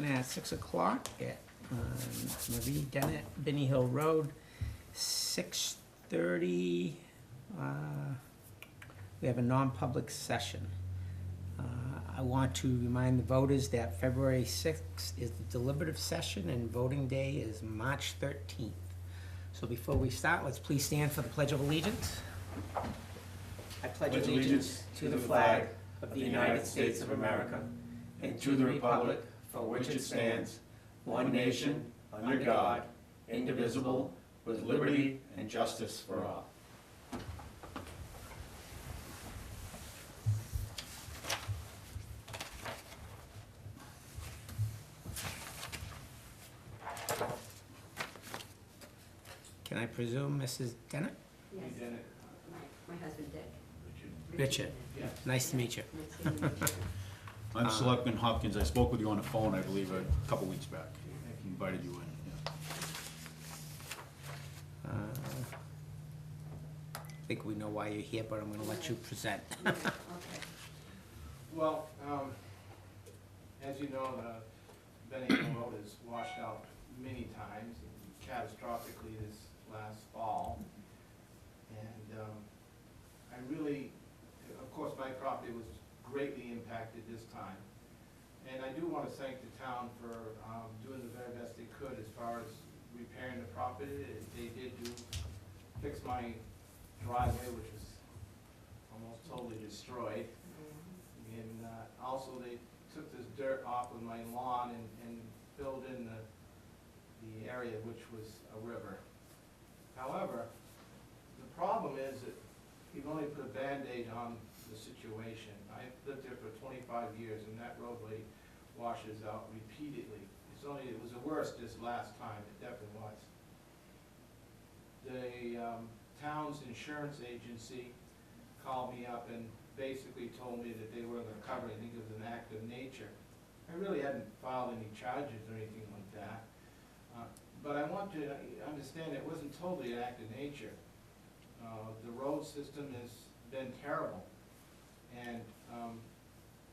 At 6 o'clock at Marie Dennett, Binney Hill Road, 6:30. We have a non-public session. I want to remind the voters that February 6th is the deliberative session and voting day is March 13th. So before we start, let's please stand for the Pledge of Allegiance. I pledge allegiance to the flag of the United States of America and to the republic for which it stands, one nation, under God, indivisible, with liberty and justice for all. Can I presume Mrs. Dennett? Yes, my husband Dick. Richard, Yes. nice to meet you. Nice to meet you. I'm Selectman Hopkins. I spoke with you on the phone, I believe, a couple weeks back. I invited you in, yeah. I think we know why you're here, but I'm gonna let you present. Okay. Well, as you know, the Benny Hill Road is washed out many times, catastrophically this last fall. And I really, of course, my property was greatly impacted this time. And I do want to thank the town for doing the very best they could as far as repairing the property. They did fix my driveway, which was almost totally destroyed. And also they took this dirt off of my lawn and filled in the area which was a river. However, the problem is that you've only put a Band-Aid on the situation. I've lived there for 25 years and that roadway washes out repeatedly. It was the worst this last time, it definitely was. The town's insurance agency called me up and basically told me that they were going to cover it. I think it was an act of nature. I really hadn't filed any charges or anything like that. But I want you to understand it wasn't totally an act of nature. The road system has been terrible. And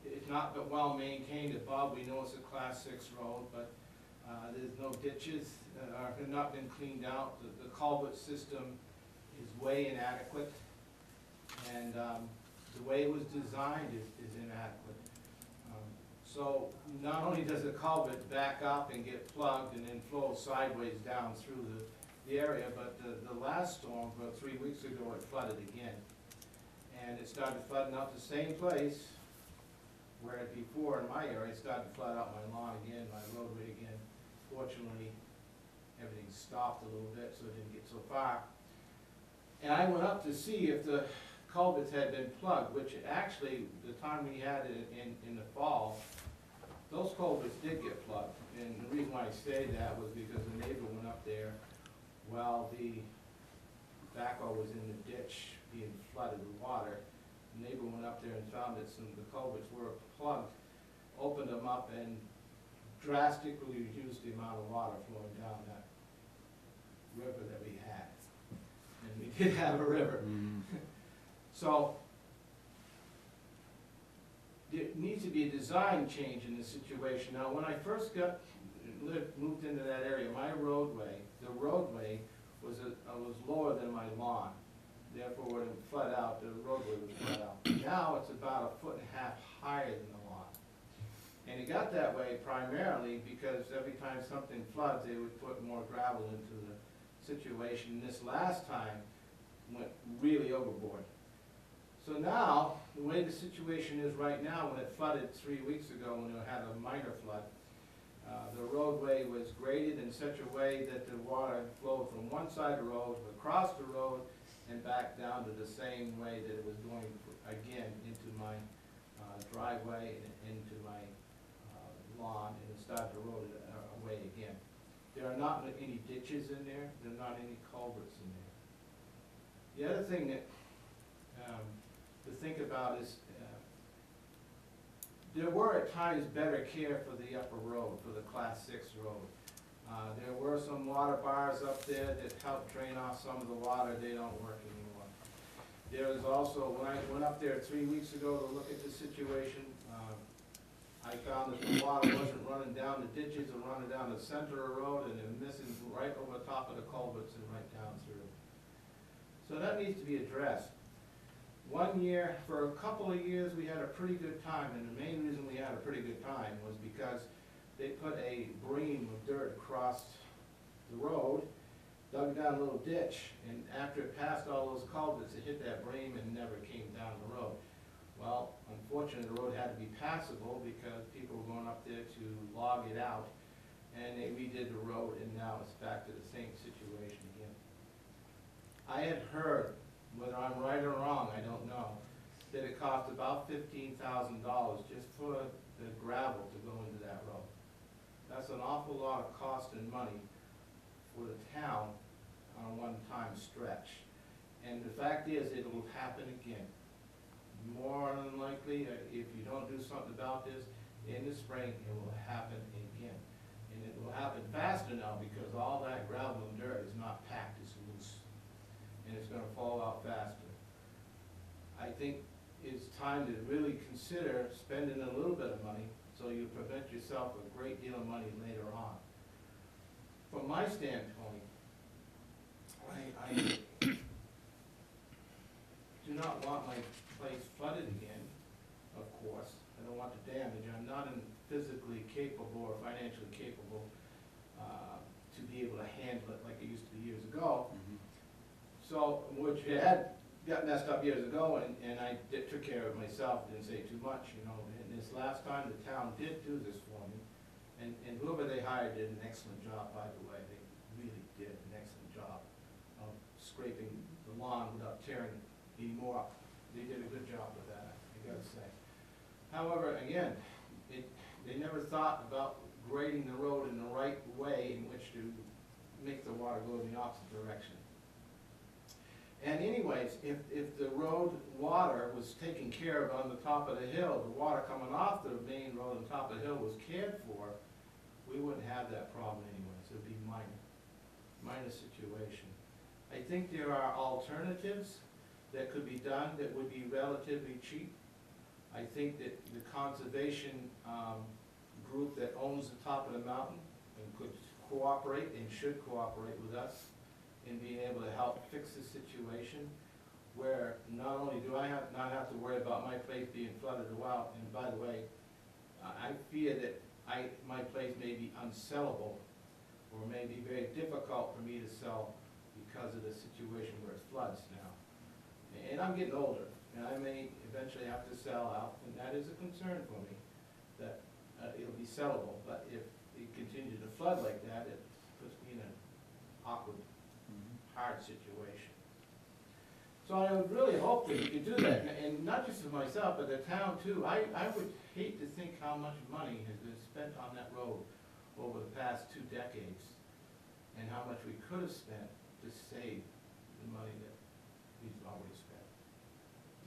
it's not but well maintained above. We know it's a class 6 road, but there's no ditches, have not been cleaned out. The culvert system is way inadequate. And the way it was designed is inadequate. So not only does the culvert back up and get plugged and then flow sideways down through the area, but the last storm, about 3 weeks ago, it flooded again. And it started flooding out the same place where before in my area, it started to flood out my lawn again, my roadway again. Fortunately, everything stopped a little bit, so it didn't get so far. And I went up to see if the culverts had been plugged, which actually, the time we had it in the fall, those culverts did get plugged. And the reason why I say that was because the neighbor went up there while the backhoe was in the ditch being flooded with water. The neighbor went up there and found that some of the culverts were plugged, opened them up, and drastically reduced the amount of water flowing down that river that we had. And we did have a river. So there needs to be a design change in this situation. Now, when I first moved into that area, my roadway, the roadway was lower than my lawn. Therefore, when it flood out, the roadway would flood out. Now it's about 1.5 feet higher than the lawn. And it got that way primarily because every time something floods, they would put more gravel into the situation. This last time went really overboard. So now, the way the situation is right now, when it flooded 3 weeks ago, when it had a minor flood, the roadway was graded in such a way that the water flowed from one side of the road, across the road, and back down to the same way that it was going again into my driveway and into my lawn, and it started to erode it away again. There are not any ditches in there. There are not any culverts in there. The other thing that to think about is there were at times better care for the upper road, for the class 6 road. There were some water bars up there that helped drain off some of the water. They don't work anymore. There is also, when I went up there 3 weeks ago to look at the situation, I found that the water wasn't running down the ditches and running down the center of the road, and it missing right over the top of the culverts and right down through. So that needs to be addressed. One year, for a couple of years, we had a pretty good time, and the main reason we had a pretty good time was because they put a bream of dirt across the road, dug down a little ditch, and after it passed all those culverts, it hit that bream and never came down the road. Well, unfortunately, the road had to be passable because people were going up there to log it out, and they redid the road, and now it's back to the same situation again. I had heard, whether I'm right or wrong, I don't know, that it cost about $15,000 just for the gravel to go into that road. That's an awful lot of cost and money for the town on a one-time stretch. And the fact is, it will happen again. More than likely, if you don't do something about this, in the spring, it will happen again. And it will happen faster now because all that gravel and dirt is not packed, it's loose. And it's gonna fall out faster. I think it's time to really consider spending a little bit of money so you prevent yourself a great deal of money later on. From my standpoint, I do not want my place flooded again, of course. I don't want the damage. I'm not physically capable or financially capable to be able to handle it like it used to be years ago. So, which had got messed up years ago, and I took care of it myself, didn't say too much, you know. And this last time, the town did do this for me, and whoever they hired did an excellent job, by the way. They really did an excellent job of scraping the lawn without tearing any more up. They did a good job with that, I gotta say. However, again, they never thought about grading the road in the right way in which to make the water go in the opposite direction. And anyways, if the road water was taken care of on the top of the hill, the water coming off the main road on top of the hill was cared for, we wouldn't have that problem anyways. It would be minor situation. I think there are alternatives that could be done that would be relatively cheap. I think that the conservation group that owns the top of the mountain and could cooperate and should cooperate with us in being able to help fix the situation where not only do I not have to worry about my place being flooded out, and by the way, I fear that my place may be unsellable or may be very difficult for me to sell because of the situation where it floods now. And I'm getting older, and I may eventually have to sell out, and that is a concern for me, that it'll be sellable. But if it continues to flood like that, it puts me in an awkward, hard situation. So I would really hope that we could do that, and not just for myself, but the town too. I would hate to think how much money has been spent on that road over the past 2 decades, and how much we could have spent to save the money that we've already spent.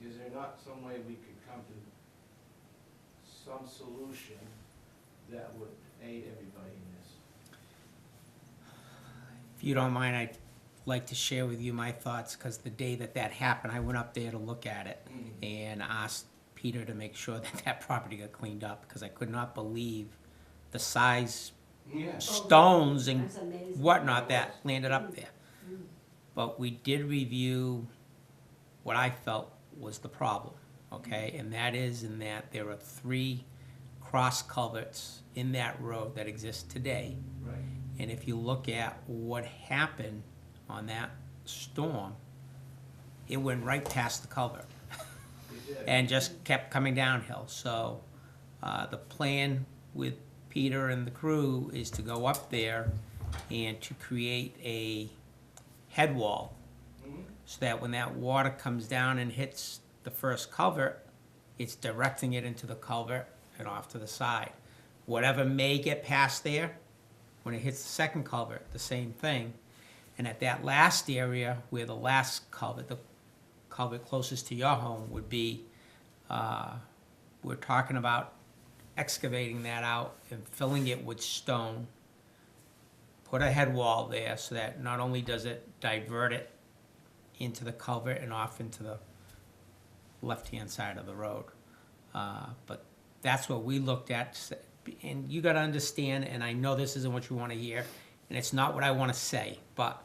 Is there not some way we could come to some solution that would aid everybody in this? If you don't mind, I'd like to share with you my thoughts, because the day that happened, I went up there to look at it and asked Peter to make sure that property got cleaned up, because I could not believe the size Yeah. stones and That's amazing. whatnot that landed up there. But we did review what I felt was the problem, okay? And that is in that there are 3 cross culverts in that road that exist today. Right. And if you look at what happened on that storm, it went right past the culvert It did. and just kept coming downhill. So the plan with Peter and the crew is to go up there and to create a head wall, so that when that water comes down and hits the first culvert, it's directing it into the culvert and off to the side. Whatever may get past there, when it hits the second culvert, the same thing. And at that last area where the last culvert, the culvert closest to your home would be, we're talking about excavating that out and filling it with stone, put a head wall there so that not only does it divert it into the culvert and off into the left-hand side of the road, but that's what we looked at, and you gotta understand, and I know this isn't what you wanna hear, and it's not what I wanna say, but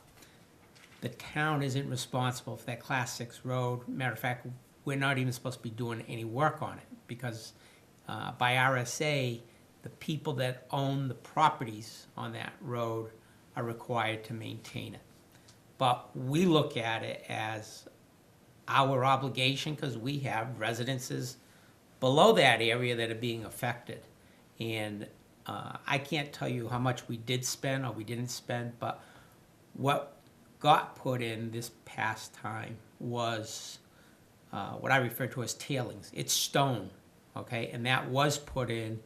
the town isn't responsible for that Class 6 road. Matter of fact, we're not even supposed to be doing any work on it, because by RSA, the people that own the properties on that road are required to maintain it. But we look at it as our obligation, because we have residences below that area that are being affected. And I can't tell you how much we did spend or we didn't spend, but what got put in this past time was what I refer to as tailings. It's stone, okay? And that was put in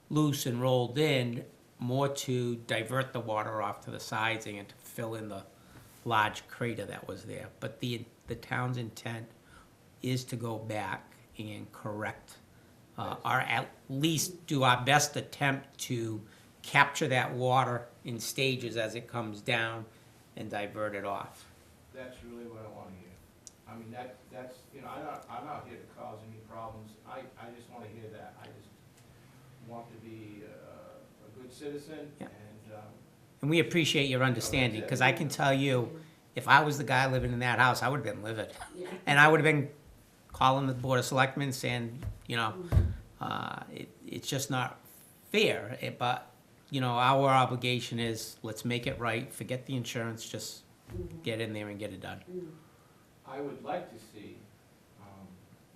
loose and rolled in more to divert the water off to the sides and to fill in the large crater that was there. But the town's intent is to go back and correct, or at least do our best attempt to capture that water in stages as it comes down and divert it off. That's really what I wanna hear. I mean, that's, you know, I'm not here to cause any problems. I just wanna hear that. I just want to be a good citizen Yeah. and, And we appreciate your understanding, because I can tell you, if I was the guy living in that house, I would've been livid. Yeah. And I would've been calling the Board of Selectmen saying, you know, it's just not fair. But, you know, our obligation is, let's make it right, forget the insurance, just get in there and get it done. I would like to see,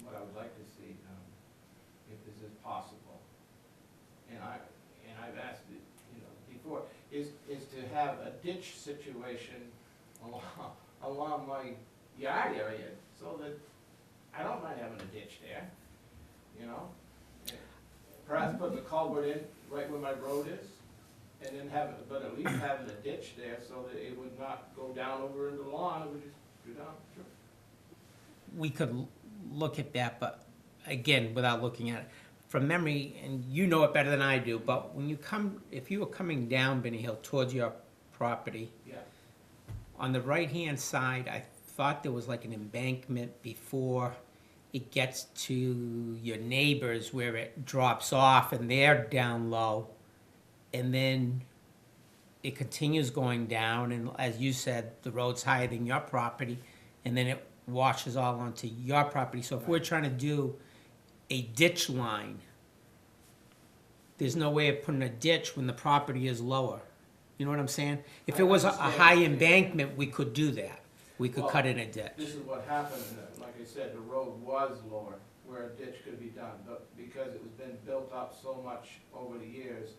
what I would like to see, if this is possible, and I've asked it, you know, before, is to have a ditch situation along my yard area, so that I don't mind having a ditch there, you know? Perhaps putting the culvert in right where my road is, and then but at least having a ditch there so that it would not go down over into the lawn, it would just go down. Sure. We could look at that, but again, without looking at it, from memory, and you know it better than I do, but when you come, if you were coming down Benny Hill towards your property, Yeah. on the right-hand side, I thought there was like an embankment before it gets to your neighbors where it drops off and they're down low. And then it continues going down, and as you said, the road's higher than your property, and then it washes all onto your property. So if we're trying to do a ditch line, there's no way of putting a ditch when the property is lower. You know what I'm saying? If it was a high embankment, we could do that. We could cut in a ditch. This is what happened, like I said, the road was lower where a ditch could be done, but because it was been built up so much over the years,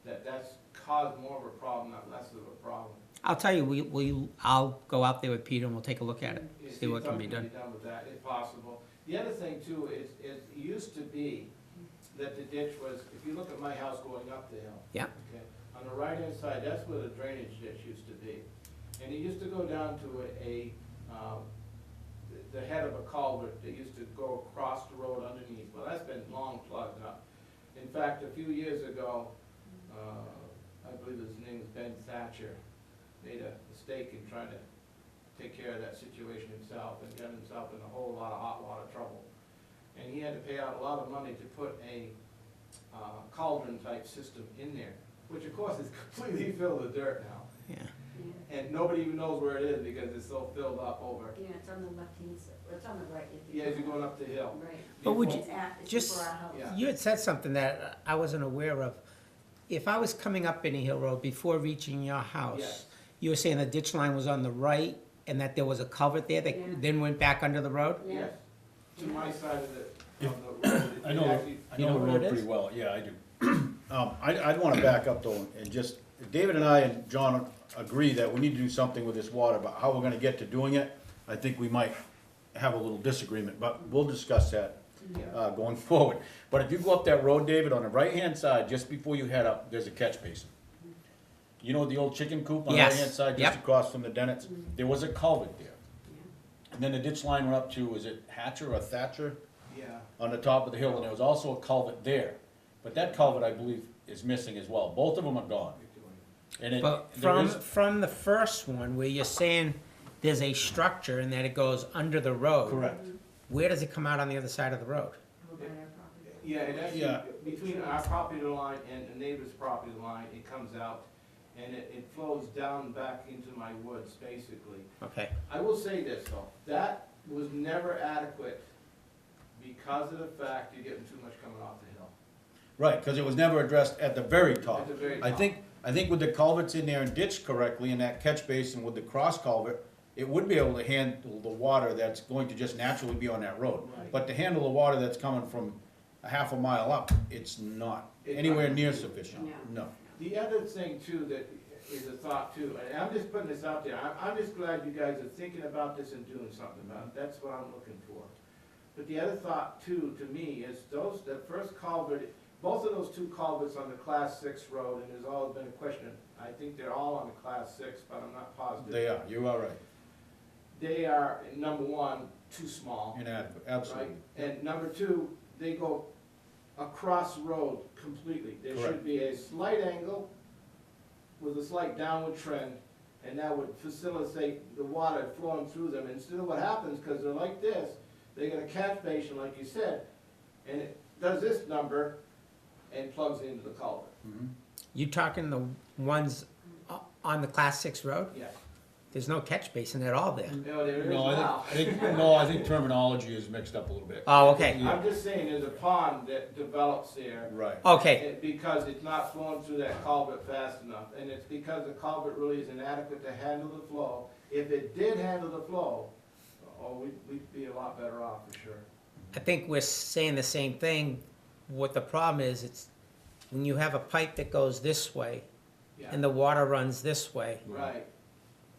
that's caused more of a problem, not less of a problem. I'll tell you, I'll go out there with Peter and we'll take a look at it, see what can be done. With that, if possible. The other thing too is it used to be that the ditch was, if you look at my house going up the hill. Yeah. Okay, on the right-hand side, that's where the drainage ditch used to be. And it used to go down to the head of a culvert that used to go across the road underneath. Well, that's been long plugged up. In fact, a few years ago, I believe his name was Ben Thatcher, made a mistake in trying to take care of that situation himself and got himself in a whole lot of hot water trouble. And he had to pay out a lot of money to put a cauldron type system in there, which of course is completely filled with dirt now. Yeah. And nobody even knows where it is because it's so filled up over. Yeah, it's on the left-hand side, it's on the right. Yeah, as you're going up the hill. Right. But would It's it's just- before our house. Yeah. You had said something that I wasn't aware of. If I was coming up Benny Hill Road before reaching your house, Yes. you were saying the ditch line was on the right and that there was a culvert there Yeah. that then went back under the road? Yeah. Yes, to my side of the road. I know, I You know know the where road it is? pretty well, yeah, I do. I'd wanna back up though, and just, David and I and John agree that we need to do something with this water, but how we're gonna get to doing it, I think we might have a little disagreement, but we'll discuss that, going forward. But if you go up that road, David, on the right-hand side, just before you head up, there's a catch basin. You know the old chicken coop on the Yes, right-hand side, yep. just across from the Dennett's? There was a culvert there. Yeah. And then the ditch line went up to, was it Hatcher or Thatcher? Yeah. On the top of the hill, and there was also a culvert there. But that culvert, I believe, is missing as well. Both of them are gone. And it, But there is, from the first one, where you're saying there's a structure and that it goes under the road. correct. Where does it come out on the other side of the road? Over by our property. Yeah, it actually, Yeah. between our property line and the neighbor's property line, it comes out, and it flows down back into my woods, basically. Okay, I will say this, though, that was never adequate because of the fact you're getting too much coming off the hill. Right, cause it was never addressed at the very top. At the very I top. think with the culverts in there and ditched correctly in that catch basin with the cross culvert, it would be able to handle the water that's going to just naturally be on that road. Right. But to handle the water that's coming from a half a mile up, it's not It's anywhere not. near sufficient, No. no. The other thing too that is a thought too, and I'm just putting this out there, I'm just glad you guys are thinking about this and doing something about it, that's what I'm looking for. But the other thought too, to me, is that first culvert, both of those two culverts on the class 6 road, and there's always been a question, I think they're all on the class 6, but I'm not positive. They are, you are right, They are, number one, too small. inadequate, Right, absolutely. and number two, they go across road completely. There Correct. should be a slight angle with a slight downward trend, and that would facilitate the water flowing through them. Instead of what happens, because they're like this, they got a catch basin, like you said, and it does this number and plugs into the culvert. Mhm. you talking the ones on the class 6 road? Yes. There's no catch basin at all there. No, there is No, now. I think terminology is mixed up a little bit. Oh, okay, Yeah. I'm just saying, there's a pond that develops there. Right, okay, Because it's not flowing through that culvert fast enough, and it's because the culvert really is inadequate to handle the flow. If it did handle the flow, we'd be a lot better off for sure. I think we're saying the same thing. What the problem is, it's when you have a pipe that goes this way and Yeah, the water runs this way. right.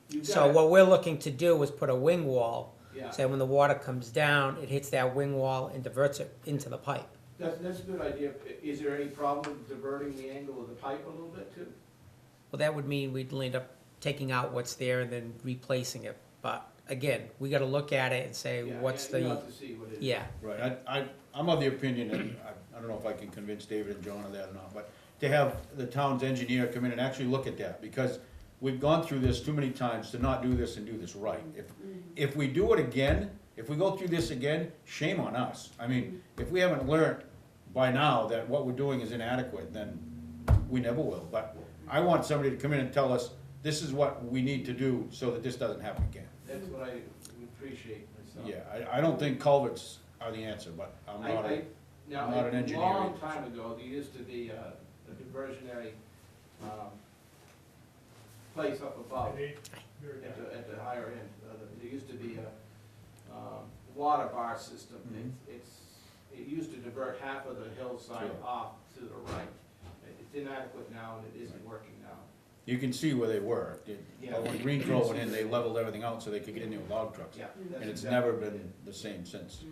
You So got it. what we're looking to do is put a wing wall, Yeah, so when the water comes down, it hits that wing wall and diverts it into the pipe. that's a good idea. Is there any problem with diverting the angle of the pipe a little bit too? Well, that would mean we'd end up taking out what's there and then replacing it. But again, we gotta look at it and say, Yeah, what's yeah, you the, have to see what it is. yeah, right, I'm of the opinion, and I don't know if I can convince David and John of that or not, but to have the town's engineer come in and actually look at that, because we've gone through this too many times to not do this and do this right. If we do it again, if we go through this again, shame on us. I mean, if we haven't learned by now that what we're doing is inadequate, then we never will. But I want somebody to come in and tell us, this is what we need to do so that this doesn't happen again. That's what I would appreciate myself. Yeah, I don't think culverts are the answer, but I'm not a, Now, not an a engineer long either, time ago, there used to be a diversionary, place up above, at the higher end. There used to be a, water bar system. Mhm. It used to divert half of the hillside Sure. off to the right. It's inadequate now, and it isn't working now. you can see where they were. Yeah. But when Green Grove went in, they leveled everything out so they could get in there with log trucks. Yeah. And that's it's exactly never what it been the same since. is.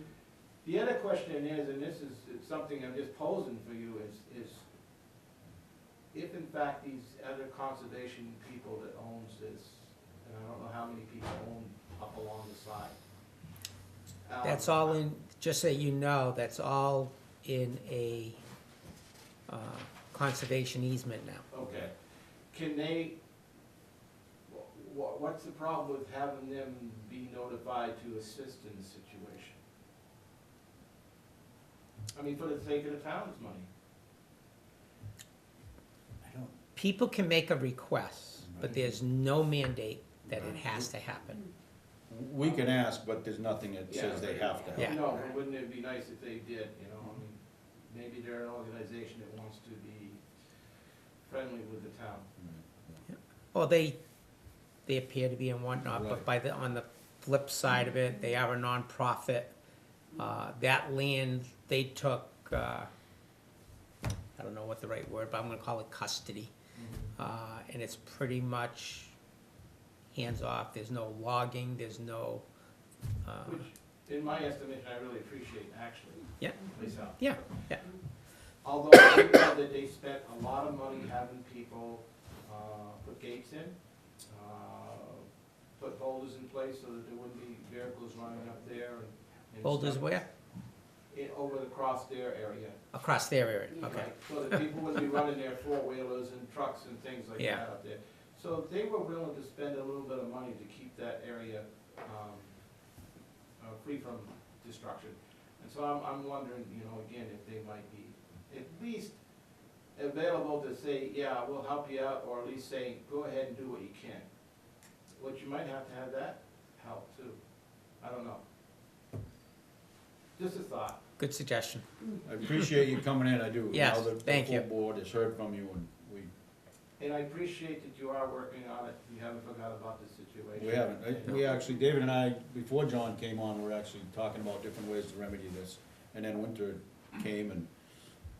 The other question is, and this is something I'm just posing for you, is if in fact these other conservation people that owns this, and I don't know how many people own up along the side. that's all in, just so you know, that's all in a conservation easement now. Okay, can they, what's the problem with having them be notified to assist in the situation? I mean, for the sake of the town's money. I don't, People can make a request, but there's no mandate that it has to happen. we can ask, but there's nothing that says they have to. Yeah. No, but wouldn't it be nice if they did, you know, I mean, maybe they're an organization that wants to be friendly with the town. Well, they appear to be and whatnot, but Right. on the flip side of it, they are a nonprofit. That land, they took, I don't know what the right word, but I'm gonna call it custody. And it's pretty much hands off, there's no logging, there's no, Which, in my estimation, I really appreciate actually. Yeah. Myself. yeah, yeah. Although I do know that they spent a lot of money having people, put gates in, put boulders in place so that there wouldn't be vehicles running up there and Boulders stuff. where? Over across their area. Across their area, okay. Right, so that people wouldn't be running their four-wheelers and trucks and things like Yeah. that up there. So they were willing to spend a little bit of money to keep that area, free from destruction. And so I'm wondering, you know, again, if they might be at least available to say, yeah, we'll help you out, or at least say, go ahead and do what you can. Which you might have to have that help too. I don't know. Just a thought. Good suggestion. I appreciate you coming in, I do. Yes, Now the thank you. full board has heard from you, and And I appreciate that you are working on it. You haven't forgot about the situation. we haven't. We actually, David and I, before John came on, we were actually talking about different ways to remedy this. And then winter came, and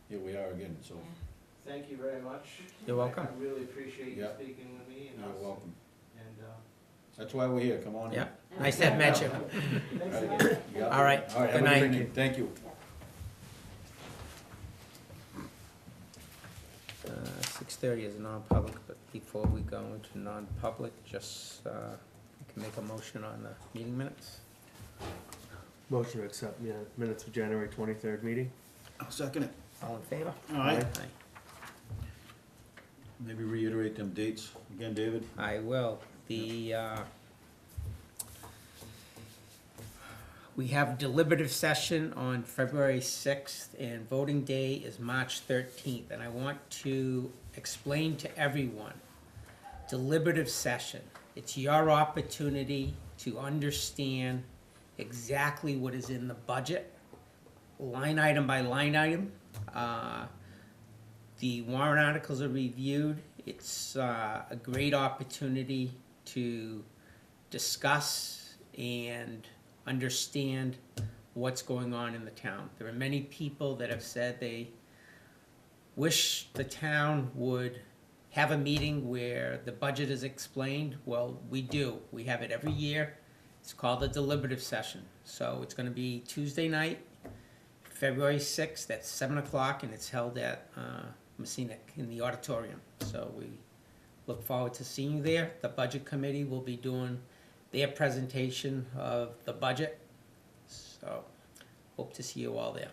here we are again, so Thank you very much. You're welcome. I really appreciate you Yeah. speaking with me and you're us. welcome. And, That's why we're here, come on in. Yeah, nice to have met you. thanks All again. right, yeah. All right, All right, have good a night. good evening, thank you. 6:30 is non-public, but before we go into non-public, just, you can make a motion on the meeting minutes. Motion to accept, yeah, minutes of January 23rd meeting. I'll second it. All in favor? All right, Aye. maybe reiterate them dates again, David. I will. We have deliberative session on February 6th, and voting day is March 13th. And I want to explain to everyone, deliberative session, it's your opportunity to understand exactly what is in the budget, line item by line item. The warrant articles are reviewed. It's a great opportunity to discuss and understand what's going on in the town. There are many people that have said they wish the town would have a meeting where the budget is explained. Well, we do. We have it every year. It's called the deliberative session. So it's gonna be Tuesday night, February 6th at 7 o'clock, and it's held at Messina in the auditorium. So we look forward to seeing you there. The budget committee will be doing their presentation of the budget. So hope to see you all there.